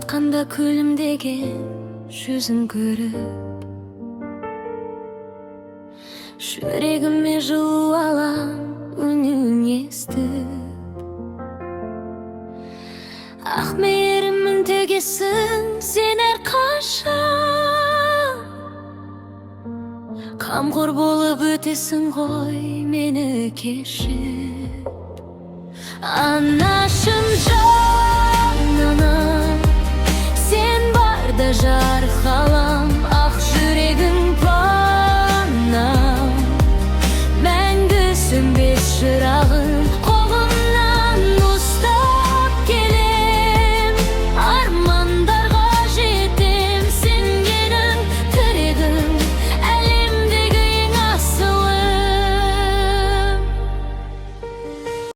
жатқанда күлімдеген жүзін көріп, жүрегіме жылу алам үнін естіп. Ақ мейірімнің төгесің сен әрқашан, қамқор болып өтесің ғой мені кешіп. Анашым жан,